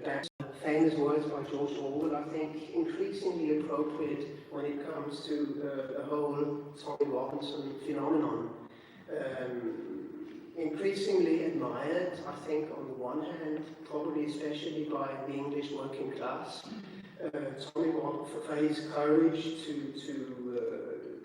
That's famous words by George Orwell, I think, increasingly appropriate when it comes to the whole Tommy Robinson phenomenon. Increasingly admired, I think, on the one hand, probably especially by the English working class. Tommy Robinson, for his courage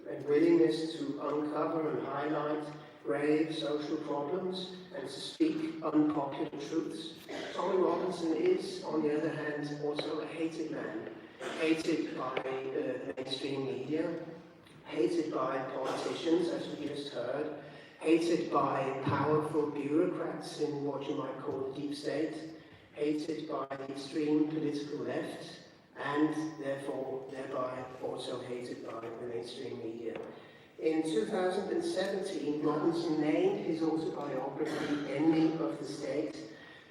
and willingness to uncover and highlight grave social problems and to speak unpopular truths. Tommy Robinson is, on the other hand, also a hated man. Hated by the mainstream media, hated by politicians, as we just heard, hated by powerful bureaucrats in what you might call the deep state, hated by the extreme political left, and thereby also hated by the mainstream media. In 2017, Robinson named his autobiography Enemy of the State,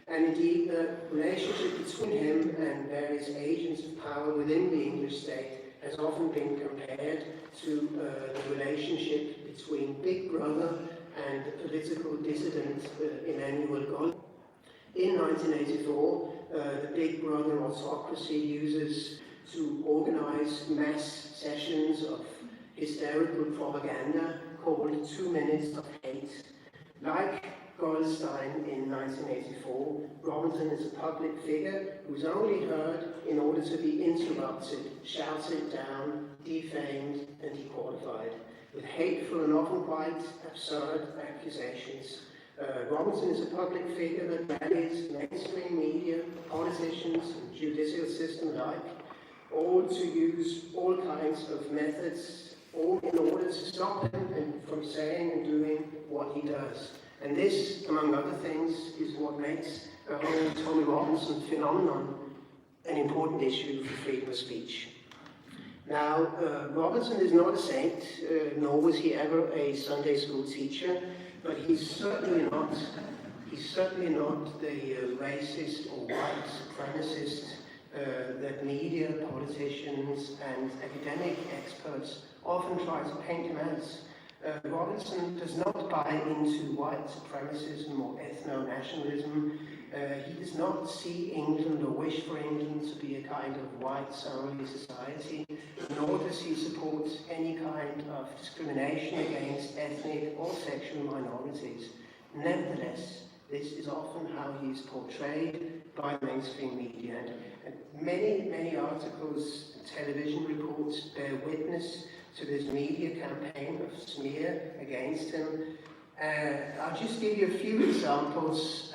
and indeed the relationship between him and various agents of power within the English state has often been compared to the relationship between Big Brother and the political dissident Emmanuel Gol. In 1984, the Big Brother autocracy uses to organize mass sessions of hysterical propaganda called 2 Minutes of Hate. Like Goldstein in 1984, Robinson is a public figure who's only heard in order to be interrupted, shouted down, defamed and dequalified, with hateful and often quite absurd accusations. Robinson is a public figure that rallies mainstream media, politicians and judicial system alike, all to use all kinds of methods, all in order to stop him from saying and doing what he does. And this, among other things, is what makes the whole Tommy Robinson phenomenon an important issue for freedom of speech. Now, Robinson is not a saint, nor was he ever a Sunday school teacher, but he's certainly not the racist or white supremacist that media, politicians, and academic experts often try to paint him as. Robinson does not buy into white supremacism or ethno-nationalism. He does not see England or wish for England to be a kind of white-only society, nor does he support any kind of discrimination against ethnic or sexual minorities. Nevertheless, this is often how he is portrayed by mainstream media. And many articles, television reports bear witness to this media campaign of smear against him. I'll just give you a few examples.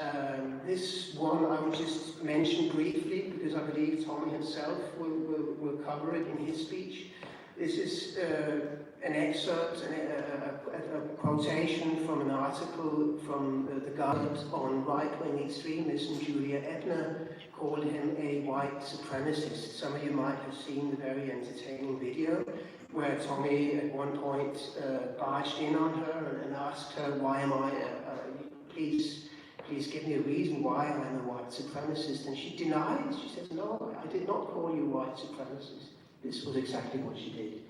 This one I will just mention briefly because I believe Tommy himself will cover it in his speech. This is an excerpt, a quotation from an article from The Guardian on right-wing extremism. Julia Ebner called him a white supremacist. Some of you might have seen the very entertaining video where Tommy at one point barged in on her and asked her, why am I, please give me a reason why I'm a white supremacist. And she denied. She says, no, I did not call you a white supremacist. This was exactly what she did.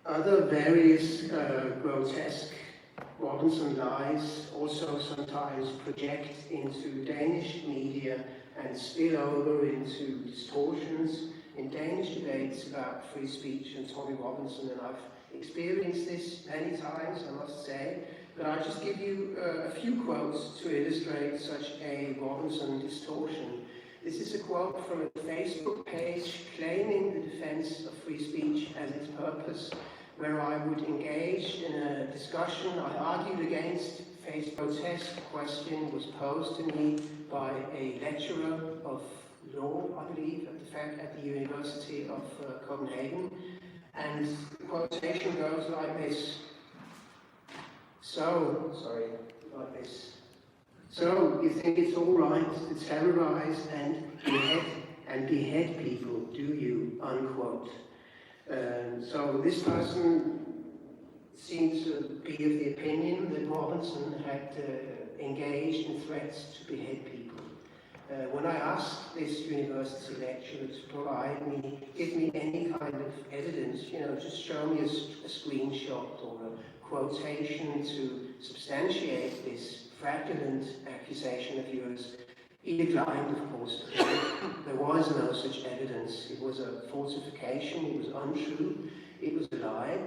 Other various grotesque Robinson lies also sometimes project into Danish media and spill over into distortions in Danish debates about free speech and Tommy Robinson, and I've experienced this many times, I must say, but I'll just give you a few quotes to illustrate such a Robinson distortion. This is a quote from a Facebook page claiming the defense of free speech as its purpose, where I would engage in a discussion. I argued against Facebook test. A question was posed to me by a lecturer of law, I believe, at the University of Copenhagen. And the quotation goes like this. So you think it's all right to terrorize and behead people, do you? Unquote. So this person seems to be of the opinion that Robinson had engaged in threats to behead people. When I asked this university lecturer to give me any kind of evidence, just show me a screenshot or a quotation to substantiate this fraudulent accusation of yours. He declined, of course, because there was no such evidence. It was a falsification, it was untrue, it was a lie.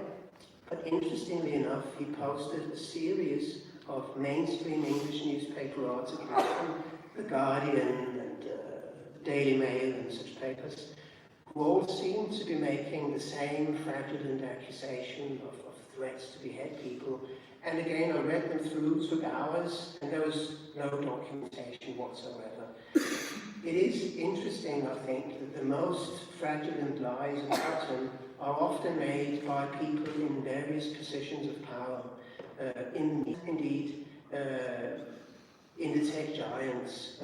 But interestingly enough, he posted a series of mainstream English newspaper articles from The Guardian and the Daily Mail and such papers, who all seem to be making the same fraudulent accusation of threats to behead people. And again, I read them through, took hours, and there was no documentation whatsoever. It is interesting, I think, that the most fraudulent lies about him are often made by people in various positions of power, indeed in the tech giants.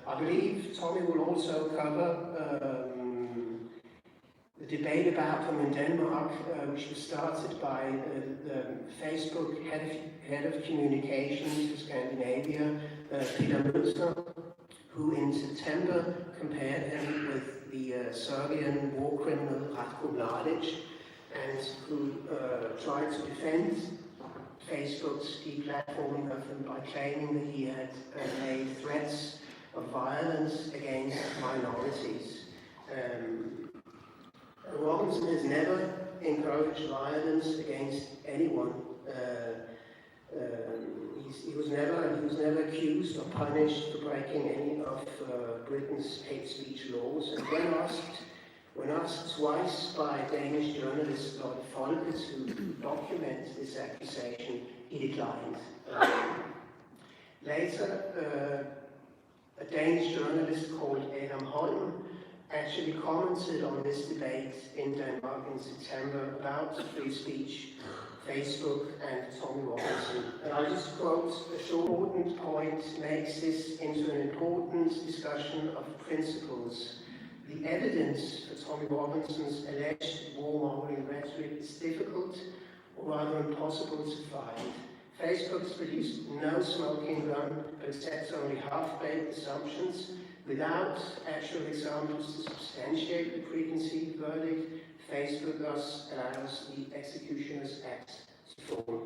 I believe Tommy will also cover the debate about him in Denmark, which was started by the Facebook head of communications for Scandinavia, Peter Mønster, who in September compared him with the Serbian war criminal Ratko Mladic, and who tried to defend Facebook's deplatforming of him by claiming that he had made threats of violence against minorities. Robinson has never encouraged violence against anyone. He was never accused or punished for breaking any of Britain's hate speech laws. And when asked twice by Danish journalist Lord Folkets, who documents this accusation, he declined. Later, a Danish journalist called Adam Holm actually commented on this debate in Denmark in September about free speech, Facebook and Tommy Robinson. And I'll just quote a short important point makes this into an important discussion of principles. The evidence for Tommy Robinson's alleged warmongering rhetoric is difficult or rather impossible to find. Facebook's produced no smoking gun, but sets only half-baked assumptions without actual examples to substantiate the preconceived verdict. Facebook thus allows the executioner's act to form.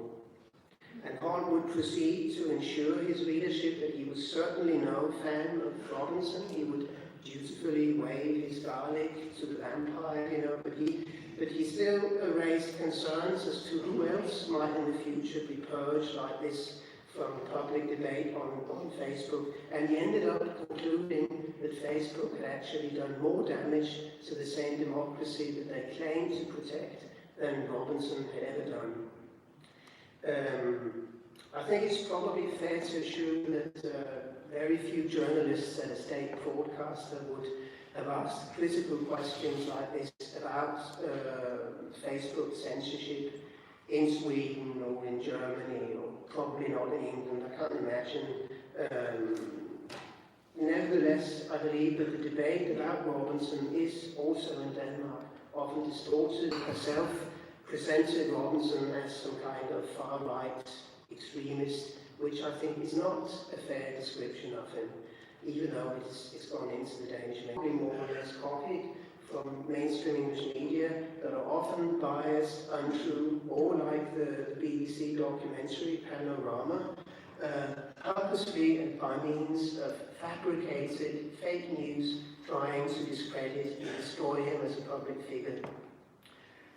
And Hahn would proceed to ensure his readership that he was certainly no fan of Robinson. He would dutifully wave his garlic to the vampire, but he still raised concerns as to who else might in the future be purged like this from public debate on Facebook, and he ended up concluding that Facebook had actually done more damage to the same democracy that they claimed to protect than Robinson had ever done. I think it's probably fair to assume that very few journalists at a state broadcaster would have asked critical questions like this about Facebook censorship in Sweden or in Germany, or probably not in England, I can't imagine. Nevertheless, I believe that the debate about Robinson is also in Denmark often distorted. Herself presented Robinson as some kind of far-right extremist, which I think is not a fair description of him, even though it's gone into the Danish media, more or less copied from mainstream English media that are often biased, untrue, or like the BBC documentary Panorama, purposely and by means of fabricated fake news trying to discredit and destroy him as a public figure.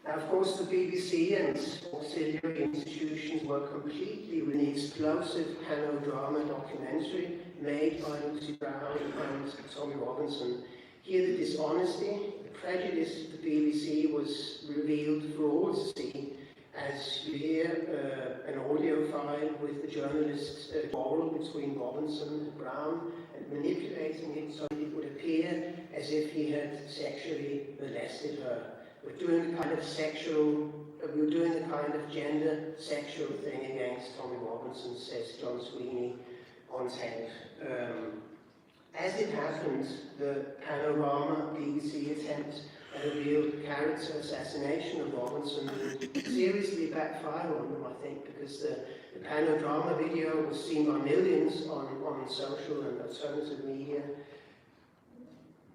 Now, of course, the BBC and auxiliary institutions were completely with the explosive Panorama documentary made by Lucy Brown and Tommy Robinson. Here, the dishonesty, the prejudice of the BBC was revealed for all to see, as you hear an audio file with the journalist's quarrel between Robinson and Brown, and manipulating it so it would appear as if he had sexually molested her. We're doing the kind of gender sexual thing against Tommy Robinson, says John Sweeney on tape. As it happened, the Panorama BBC attempt at a real character assassination of Robinson would seriously backfire on them, I think, because the Panorama video was seen by millions on social and alternative media,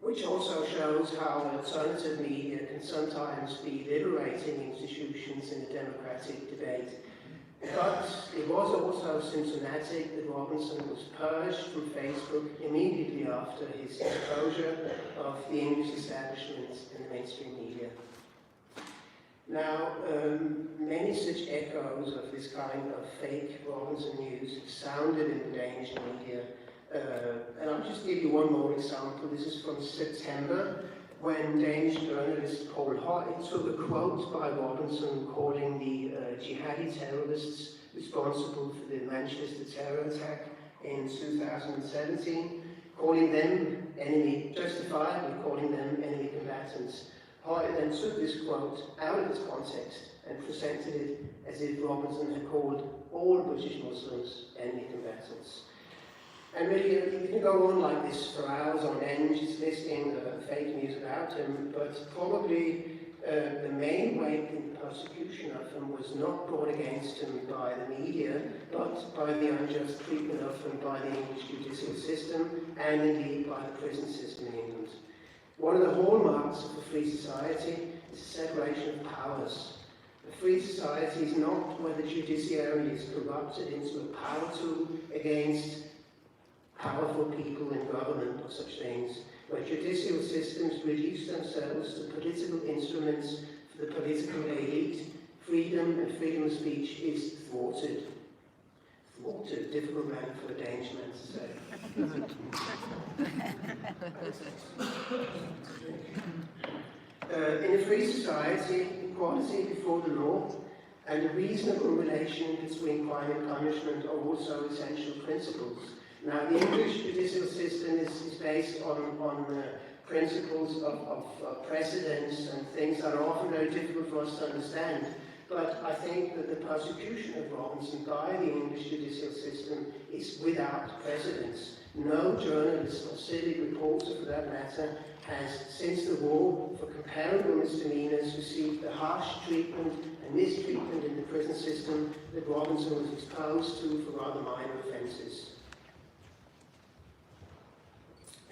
which also shows how alternative media can sometimes be liberating institutions in a democratic debate. But it was also symptomatic that Robinson was purged from Facebook immediately after his exposure of the English establishment and the mainstream media. Now, many such echoes of this kind of fake Robinson news have sounded in the Danish media. And I'll just give you one more example. This is from September, when Danish journalist Paul Høj took a quote by Robinson calling the jihadi terrorists responsible for the Manchester terror attack in 2017, calling them enemy, justifiably calling them enemy combatants. Høj then took this quote out of its context and presented it as if Robinson had called all British Muslims enemy combatants. And really, you can go on like this for hours on end, just listing fake news about him, but probably the main weight in the persecution of him was not brought against him by the media, but by the unjust treatment of him by the English judicial system, and indeed by the prison system in England. One of the hallmarks of a free society is the separation of powers. A free society is not where the judiciary is corrupted into a power tool against powerful people in government or such things, where judicial systems reduce themselves to political instruments for the political elite. Freedom and freedom of speech is thwarted. Thwarted, difficult man for a Danish man to say. In a free society, equality before the law and a reasonable relation between crime and punishment are also essential principles. Now, the English judicial system is based on principles of precedence and things that are often very difficult for us to understand. But I think that the persecution of Robinson by the English judicial system is without precedence. No journalist or civic reporter, for that matter, has, since the war, for comparable misdemeanors, received the harsh treatment and mistreatment in the prison system that Robinson was exposed to for rather minor offences.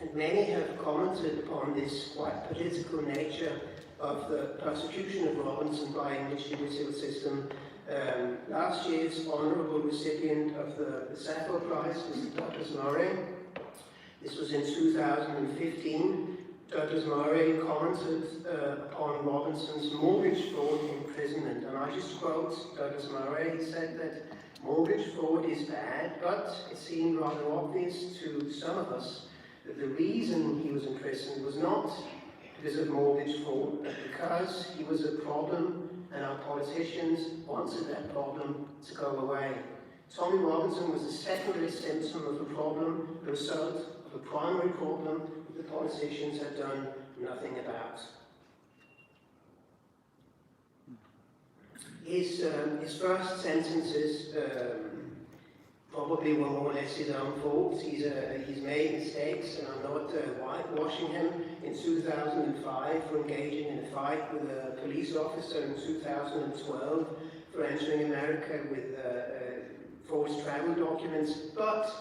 And many have commented upon this quite political nature of the persecution of Robinson by English judicial system. Last year's honourable recipient of the Sappho Prize was Douglas Murray. This was in 2015. Douglas Murray commented upon Robinson's mortgage fraud imprisonment. And I just quote Douglas Murray. He said that mortgage fraud is bad, but it seemed rather obvious to some of us that the reason he was imprisoned was not because of mortgage fraud, but because he was a problem and our politicians wanted that problem to go away. Tommy Robinson was a secondary symptom of a problem, the result of a primary problem that the politicians had done nothing about. His first sentences probably were more or less his own fault. He's made mistakes, and I'm not whitewashing him. In 2005 for engaging in a fight with a police officer, in 2012 for entering America with forced travel documents. But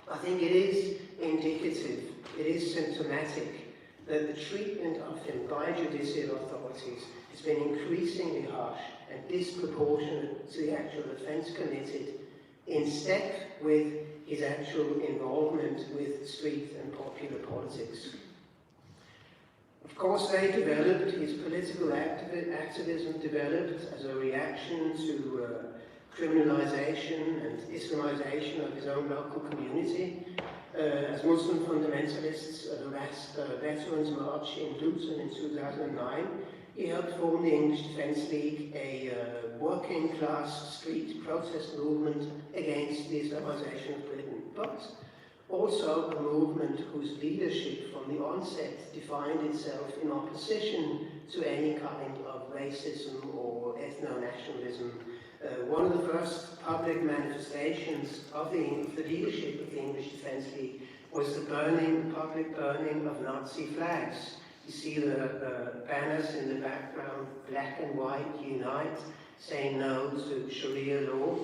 I think it is indicative, it is symptomatic that the treatment of him by judicial authorities has been increasingly harsh and disproportionate to the actual offence committed, in step with his actual involvement with street and popular politics. Of course, his political activism developed as a reaction to criminalisation and Islamization of his own local community. As Muslim fundamentalists harassed Veterans March in Luton in 2009, he helped form the English Defence League, a working-class street protest movement against the Islamization of Britain, but also a movement whose leadership from the onset defined itself in opposition to any kind of racism or ethno-nationalism. One of the first public manifestations of the leadership of the English Defence League was the public burning of Nazi flags. You see the banners in the background, black and white, unite, saying no to Sharia law.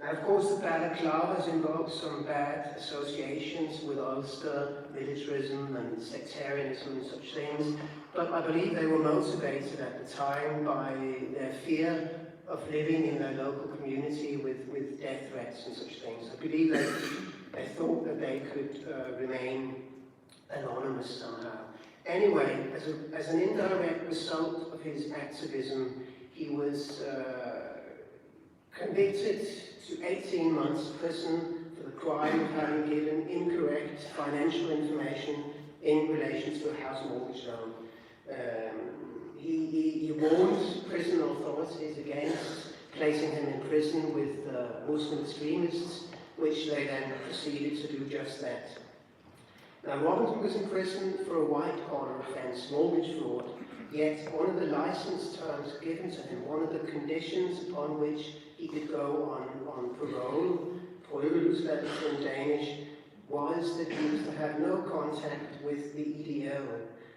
Now, of course, the balaclavas involved some bad associations with Ulster, militarism and sectarianism and such things, but I believe they were motivated at the time by their fear of living in their local community with death threats and such things. I believe they thought that they could remain anonymous somehow. Anyway, as an indirect result of his activism, he was convicted to 18 months prison for the crime of having given incorrect financial information in relation to a house mortgage loan. He warned prison authorities against placing him in prison with Muslim extremists, which they then proceeded to do just that. Now, Robinson was in prison for a white-collar offence, mortgage fraud, yet one of the licence terms given to him, one of the conditions upon which he could go on parole, prøveløsladelse in Danish, was that he was to have no contact with the EDO.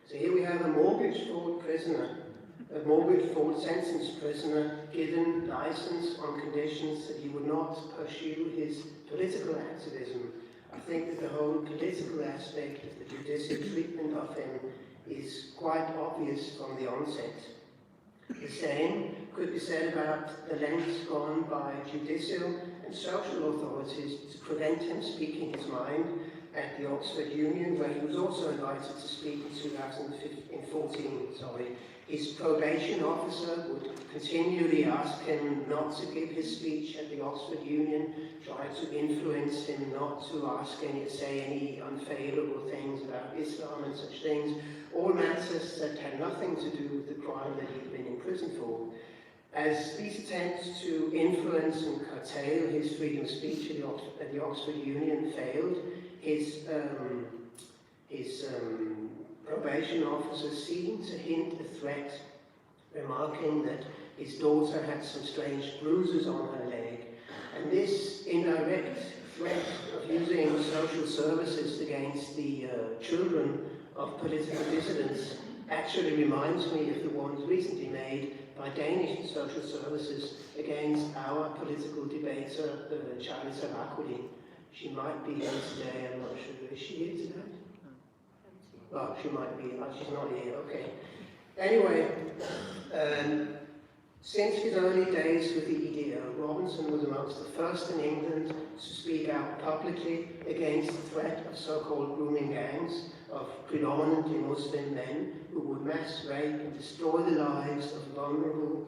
So here we have a mortgage fraud prisoner, a mortgage fraud sentenced prisoner, given licence on conditions that he would not pursue his political activism. I think that the whole political aspect of the judicial treatment of him is quite obvious from the onset. The same could be said about the lengths gone by judicial and social authorities to prevent him speaking his mind at the Oxford Union, where he was also invited to speak in 2014. His probation officer would continually ask him not to give his speech at the Oxford Union, try to influence him not to say any unfavourable things about Islam and such things, all matters that had nothing to do with the crime that he'd been in prison for. As these attempts to influence and curtail his freedom of speech at the Oxford Union failed, his probation officer seemed to hint a threat, remarking that his daughter had some strange bruises on her leg. And this indirect threat of using social services against the children of political dissidents actually reminds me of the ones recently made by Danish social services against our political debater, Charlotte Rakwedi. She might be here today, I'm not sure. Is she here today? Oh, she might be. Oh, she's not here. Okay. Anyway, since his early days with the EDO, Robinson was amongst the first in England to speak out publicly against the threat of so-called grooming gangs of predominantly Muslim men who would mass rape and destroy the lives of vulnerable,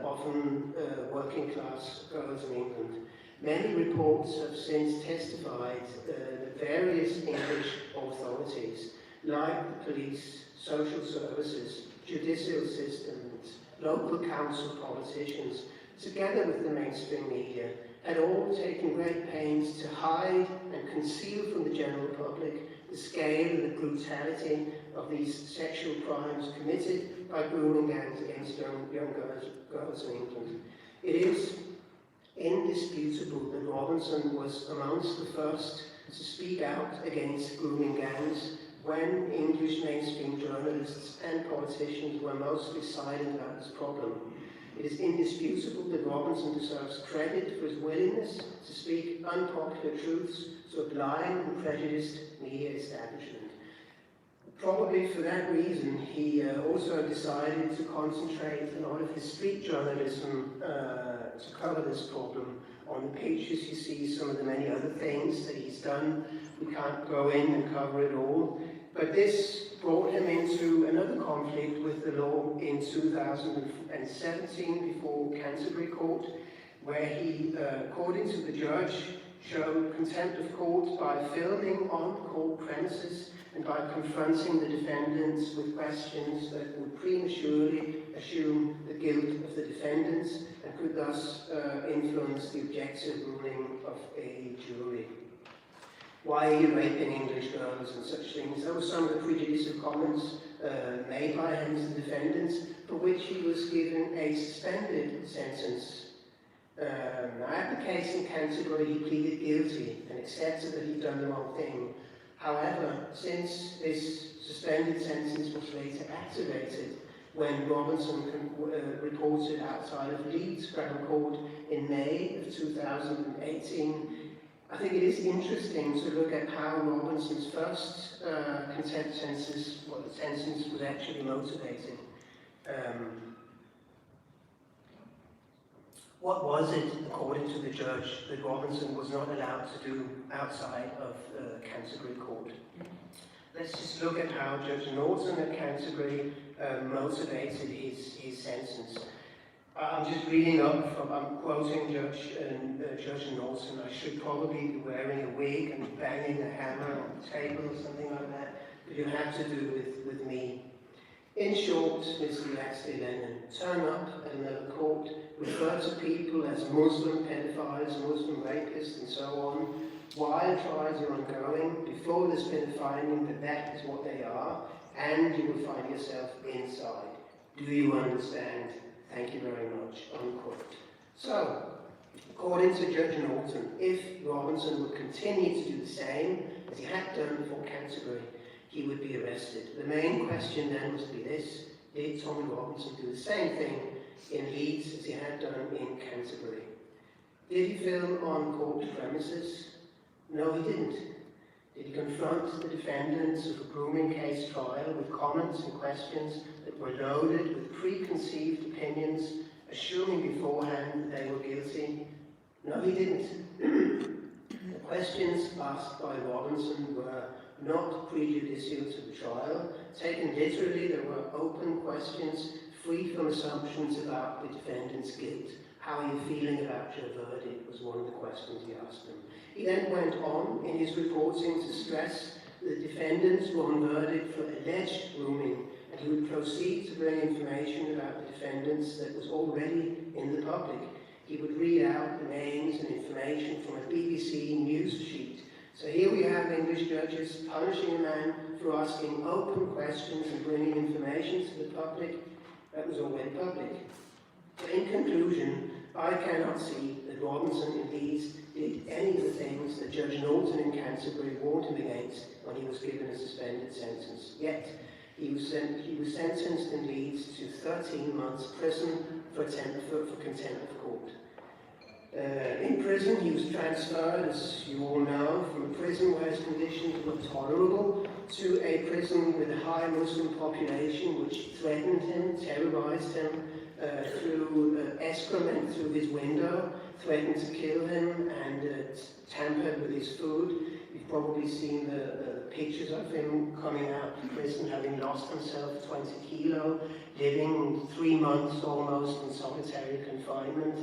often working-class girls in England. Many reports have since testified that various English authorities, like the police, social services, judicial systems, local council politicians, together with the mainstream media, had all taken great pains to hide and conceal from the general public the scale and the brutality of these sexual crimes committed by grooming gangs against young girls in England. It is indisputable that Robinson was amongst the first to speak out against grooming gangs when English mainstream journalists and politicians were mostly silent about this problem. It is indisputable that Robinson deserves credit for his willingness to speak unpopular truths to a blind and prejudiced media establishment. Probably for that reason, he also decided to concentrate a lot of his street journalism to cover this problem. On the pages you see some of the many other things that he's done. We can't go in and cover it all. But this brought him into another conflict with the law in 2017 before Canterbury Court, where he, according to the judge, showed contempt of court by filming on court premises and by confronting the defendants with questions that would prematurely assume the guilt of the defendants and could thus influence the objective ruling of a jury. Why are you raping English girls and such things? Those were some of the prejudicial comments made by him to the defendants, for which he was given a suspended sentence. At the case in Canterbury, he pleaded guilty and accepted that he'd done the wrong thing. However, since this suspended sentence was later activated, when Robinson reported outside of Leeds Crown Court in May of 2018, I think it is interesting to look at how Robinson's first contempt sentence was actually motivated. What was it, according to the judge, that Robinson was not allowed to do outside of Canterbury Court? Let's just look at how Judge Norton at Canterbury motivated his sentence. I'm just reading up from, I'm quoting Judge Norton. I should probably be wearing a wig and banging a hammer on the table or something like that, but you have to do with me. In short, Mr. Yaxley Lennon, turn up at another court, refer to people as Muslim pedophiles, Muslim rapists, and so on, while trials are ongoing, before there's been a finding that that is what they are, and you will find yourself inside. Do you understand? Thank you very much, unquote. So, according to Judge Norton, if Robinson would continue to do the same as he had done before Canterbury, he would be arrested. The main question then was to be this: did Tommy Robinson do the same thing in Leeds as he had done in Canterbury? Did he film on court premises? No, he didn't. Did he confront the defendants of a grooming case trial with comments and questions that were loaded with preconceived opinions, assuming beforehand that they were guilty? No, he didn't. The questions asked by Robinson were not prejudicial to the trial. Taken literally, there were open questions, free from assumptions about the defendant's guilt. How are you feeling about your verdict was one of the questions he asked them. He then went on in his reporting to stress the defendants were on verdict for alleged grooming, and he would proceed to bring information about the defendants that was already in the public. He would read out the names and information from a BBC news sheet. So here we have English judges punishing a man for asking open questions and bringing information to the public that was already public. So in conclusion, I cannot see that Robinson in Leeds did any of the things that Judge Norton in Canterbury warned him against when he was given a suspended sentence. Yet, he was sentenced in Leeds to 13 months prison for contempt of court. In prison, he was transferred, as you all know, from a prison where his conditions were tolerable to a prison with a high Muslim population which threatened him, terrorized him, through excrement through his window, threatened to kill him, and tampered with his food. You've probably seen the pictures of him coming out of prison, having lost himself 20 kilo, living 3 months almost in solitary confinement.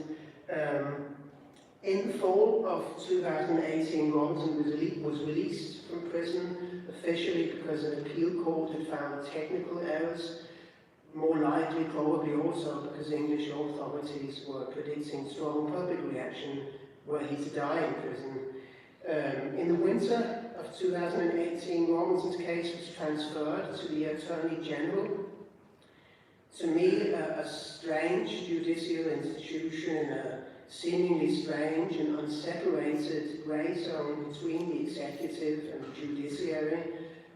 In the fall of 2018, Robinson was released from prison officially because an appeal court had found technical errors. More likely, probably also because English authorities were predicting strong public reaction were he to die in prison. In the winter of 2018, Robinson's case was transferred to the Attorney General. To me, a strange judicial institution in a seemingly strange and unseparated grey zone between the executive and the judiciary.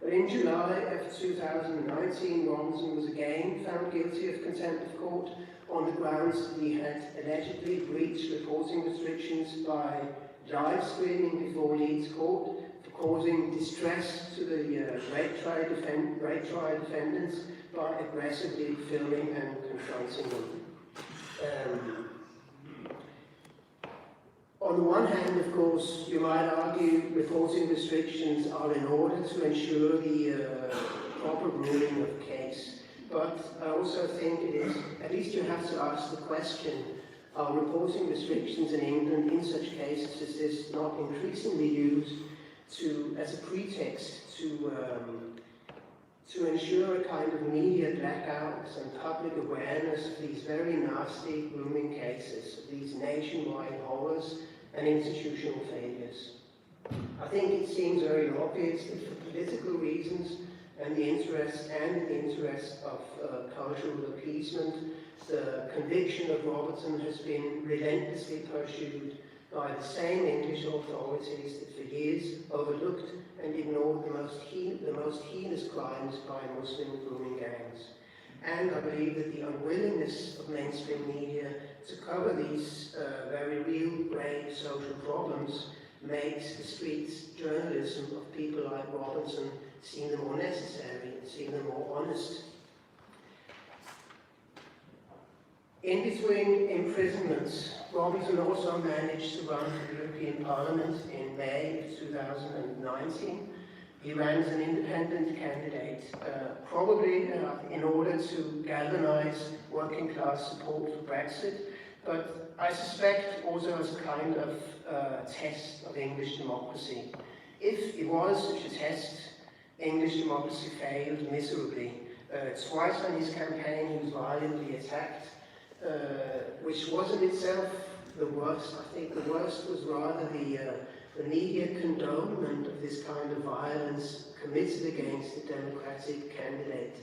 But in July of 2019, Robinson was again found guilty of contempt of court on the grounds that he had allegedly breached reporting restrictions by live streaming before Leeds Court, for causing distress to the rape trial defendants by aggressively filming and confronting them. On the one hand, of course, you might argue reporting restrictions are in order to ensure the proper ruling of the case. But I also think it is, at least you have to ask the question, are reporting restrictions in England in such cases as this not increasingly used as a pretext to ensure a kind of media blackout and public awareness of these very nasty grooming cases, of these nationwide horrors and institutional failures? I think it seems very obvious that for political reasons and the interest of cultural appeasement, the conviction of Robertson has been relentlessly pursued by the same English authorities that for years overlooked and ignored the most heinous crimes by Muslim grooming gangs. And I believe that the unwillingness of mainstream media to cover these very real, grave social problems makes the streets journalism of people like Robinson seem the more necessary and seem the more honest. In between imprisonments, Robinson also managed to run for the European Parliament in May of 2019. He ran as an independent candidate, probably in order to galvanize working class support for Brexit, but I suspect also as a kind of test of English democracy. If it was such a test, English democracy failed miserably. Twice on his campaign he was violently attacked, which wasn't itself the worst. I think the worst was rather the media condonement of this kind of violence committed against the Democratic candidate.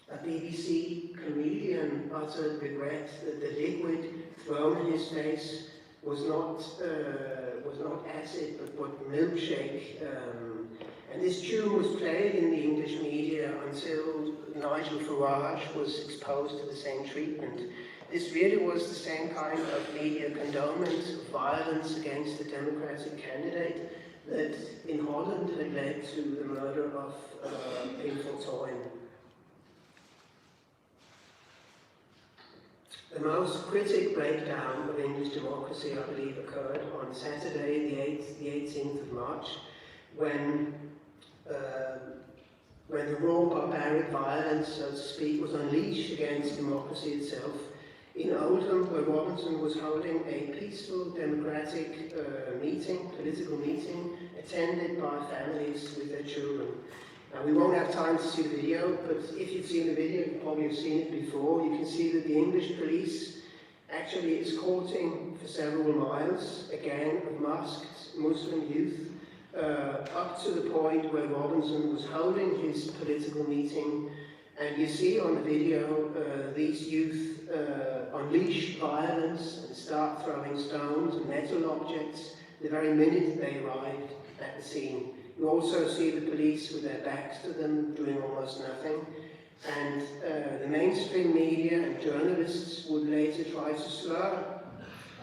A BBC comedian uttered regret that the liquid thrown in his face was not acid but milkshake. And this tune was played in the English media until Nigel Farage was exposed to the same treatment. This really was the same kind of media condonement of violence against the Democratic candidate that in Holland had led to the murder of Pim Fortuyn. The most critic breakdown of English democracy, I believe, occurred on Saturday, the 18th of March, when the raw barbaric violence, so to speak, was unleashed against democracy itself in Oldham, where Robinson was holding a peaceful democratic political meeting, attended by families with their children. Now, we won't have time to see the video, but if you've seen the video, you probably have seen it before. You can see that the English police actually escorting for several miles a gang of masked Muslim youth up to the point where Robinson was holding his political meeting. And you see on the video these youth unleash violence and start throwing stones and metal objects the very minute they arrived at the scene. You also see the police with their backs to them doing almost nothing. And the mainstream media and journalists would later try to slur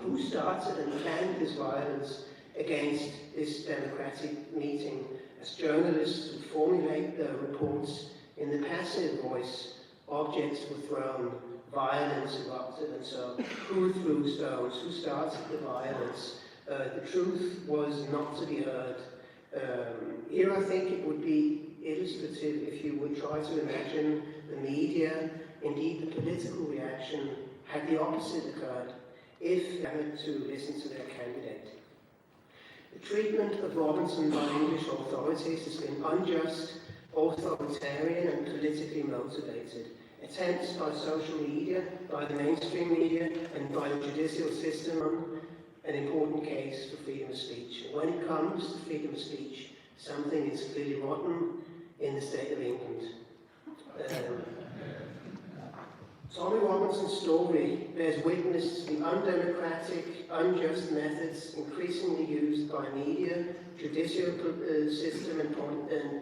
who started and planned this violence against this democratic meeting, as journalists would formulate their reports in the passive voice. Objects were thrown, violence erupted, and so who threw stones, who started the violence? The truth was not to be heard. Here I think it would be illustrative if you would try to imagine the media, indeed the political reaction, had the opposite occurred, if they had to listen to their candidate. The treatment of Robinson by English authorities has been unjust, authoritarian and politically motivated. Attempts by social media, by the mainstream media and by the judicial system on an important case for freedom of speech. And when it comes to freedom of speech, something is clearly rotten in the state of England. Tommy Robinson's story bears witness to the undemocratic, unjust methods increasingly used by media, judicial system and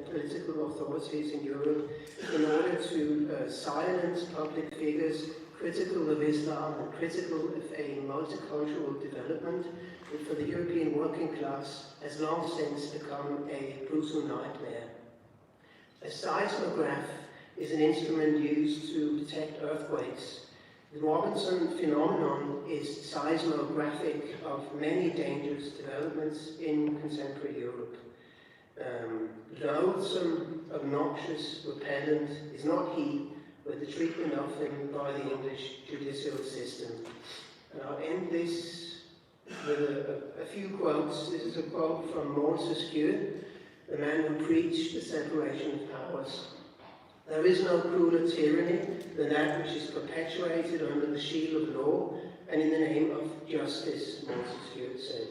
political authorities in Europe in order to silence public figures critical of Islam and critical of a multicultural development that for the European working class has long since become a brutal nightmare. A seismograph is an instrument used to detect earthquakes. The Robinson phenomenon is seismographic of many dangerous developments in contemporary Europe. Loathsome, obnoxious, repellent is not he, but the treatment of him by the English judicial system. And I'll end this with a few quotes. This is a quote from Montesquieu, the man who preached the separation of powers. There is no crueler tyranny than that which is perpetuated under the shield of law and in the name of justice, Montesquieu said.